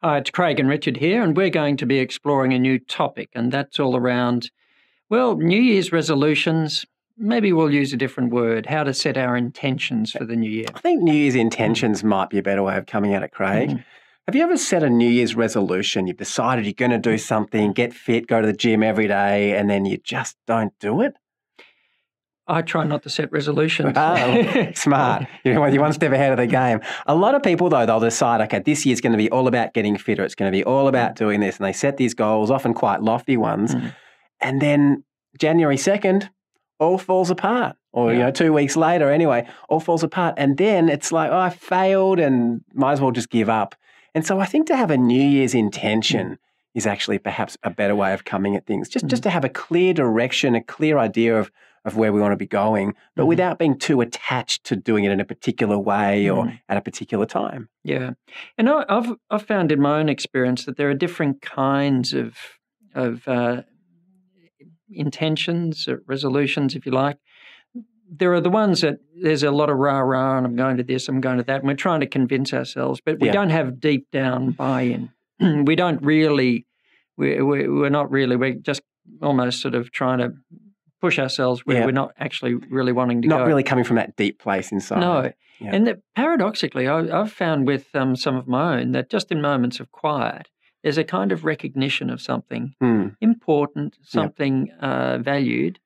Hi, it's Craig and Richard here, and we're going to be exploring a new topic, and that's all around, New Year's resolutions. Maybe we'll use a different word, how to set our intentions for the new year. I think New Year's intentions might be a better way of coming at it, Craig. Have you ever set a New Year's resolution? You've decided you're going to do something, get fit, go to the gym every day, and then you just don't do it? I try not to set resolutions. Oh, smart. You're one step ahead of the game. A lot of people, though, they'll decide, okay, this year's going to be all about getting fitter. It's going to be all about doing this. And they set these goals, often quite lofty ones. And then January 2nd, all falls apart. Or, 2 weeks later anyway, all falls apart. And then it's like, oh, I failed and might as well just give up. And so I think to have a New Year's intention is actually perhaps a better way of coming at things. Just to have a clear direction, a clear idea of where we want to be going, but without being too attached to doing it in a particular way or at a particular time. Yeah. And I've found in my own experience that there are different kinds of intentions, or resolutions, if you like. There are the ones that there's a lot of rah-rah and I'm going to this, I'm going to that, and we're trying to convince ourselves, but we don't have deep down buy-in. We don't really, we're not really, we're just almost sort of trying to push ourselves where we're not actually really wanting to go. Not really coming from that deep place inside. No. Yeah. And paradoxically, I've found with some of my own that just in moments of quiet, there's a kind of recognition of something important, something valued,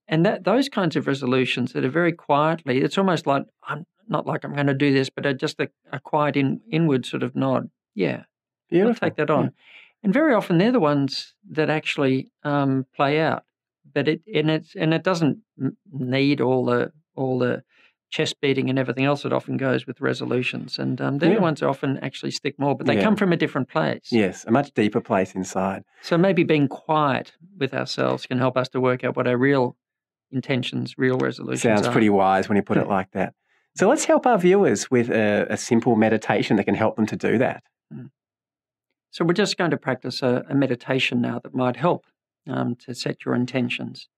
and those kinds of resolutions that are very quietly, it's almost like, I'm not like I'm going to do this, but just a quiet inward sort of nod. Yeah, beautiful. I'll take that on. Yeah. And very often they're the ones that actually play out. But it doesn't need all the chest beating and everything else that often goes with resolutions. And they're the ones that often actually stick more, but they come from a different place. Yes, a much deeper place inside. So maybe being quiet with ourselves can help us to work out what our real intentions, real resolutions are. Sounds pretty wise when you put it like that. So let's help our viewers with a simple meditation that can help them to do that. So we're just going to practice a meditation now that might help to set your intentions.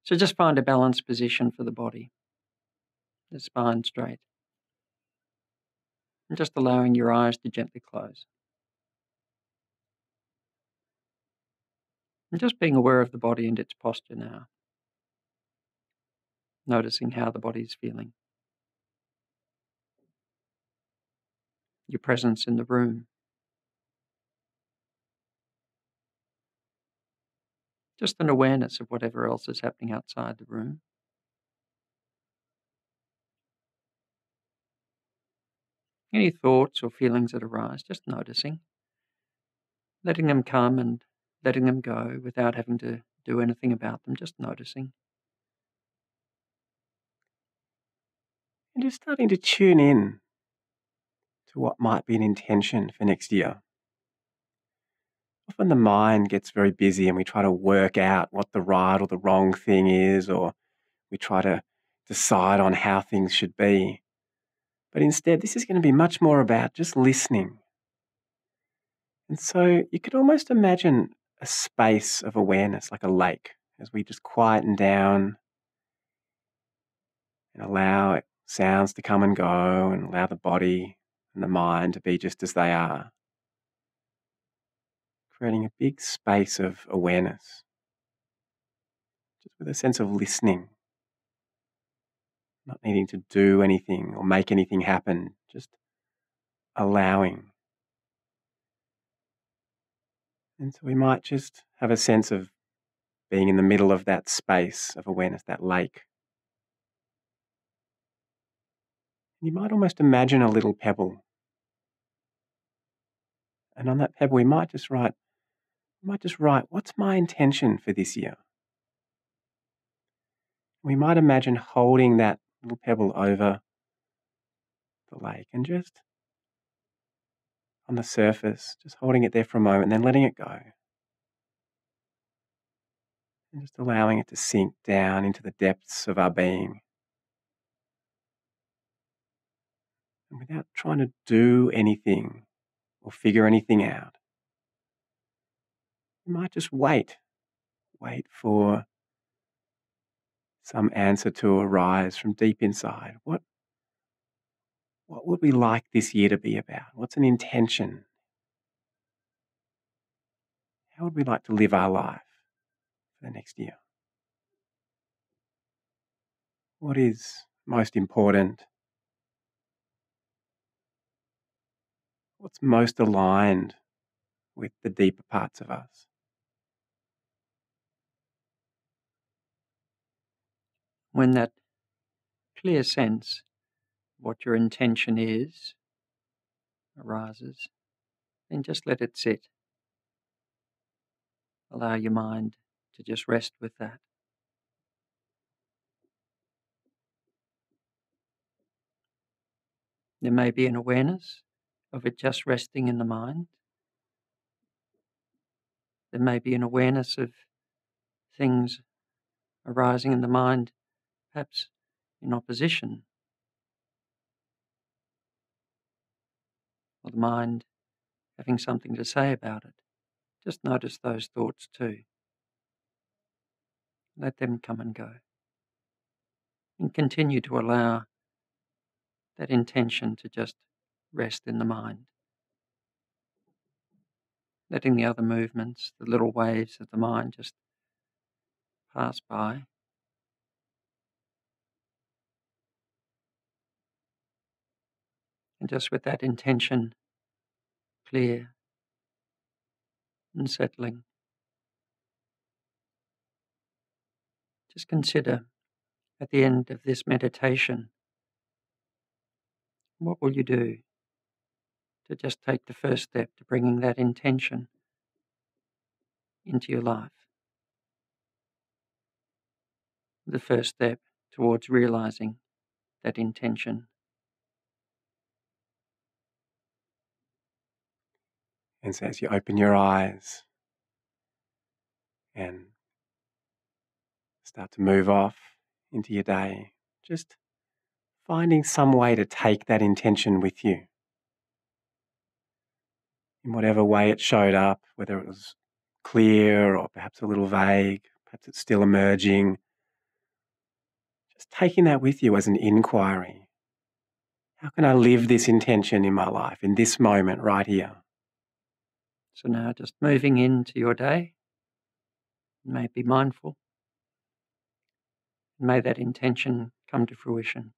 So just find a balanced position for the body, the spine straight, and just allowing your eyes to gently close. And just being aware of the body and its posture now, noticing how the body is feeling, your presence in the room. Just an awareness of whatever else is happening outside the room. Any thoughts or feelings that arise, just noticing. Letting them come and letting them go without having to do anything about them, just noticing. And just starting to tune in to what might be an intention for next year. Often the mind gets very busy and we try to work out what the right or the wrong thing is, or we try to decide on how things should be. But instead, this is going to be much more about just listening. And so you could almost imagine a space of awareness, like a lake, as we just quieten down and allow sounds to come and go and allow the body and the mind to be just as they are. Creating a big space of awareness, just with a sense of listening, not needing to do anything or make anything happen, just allowing. And so we might just have a sense of being in the middle of that space of awareness, that lake. You might almost imagine a little pebble. And on that pebble, we might just write, what's my intention for this year? We might imagine holding that little pebble over the lake and just on the surface, just holding it there for a moment and then letting it go. And just allowing it to sink down into the depths of our being. And without trying to do anything or figure anything out, we might just wait for some answer to arise from deep inside. What would we like this year to be about? What's an intention How would we like to live our life for the next year? What is most important? What's most aligned with the deeper parts of us? When that clear sense of what your intention is arises, then just let it sit. Allow your mind to just rest with that. There may be an awareness of it just resting in the mind. There may be an awareness of things arising in the mind, perhaps in opposition, or the mind having something to say about it. Just notice those thoughts too. Let them come and go. And continue to allow that intention to just rest in the mind. Letting the other movements, the little waves of the mind just pass by. And just with that intention clear and settling, just consider at the end of this meditation, what will you do to just take the first step to bringing that intention into your life? The first step towards realizing that intention. And so as you open your eyes and start to move off into your day, just finding some way to take that intention with you. In whatever way it showed up, whether it was clear or perhaps a little vague, perhaps it's still emerging. Just taking that with you as an inquiry. How can I live this intention in my life, in this moment right here? So now just moving into your day, may be mindful. May that intention come to fruition.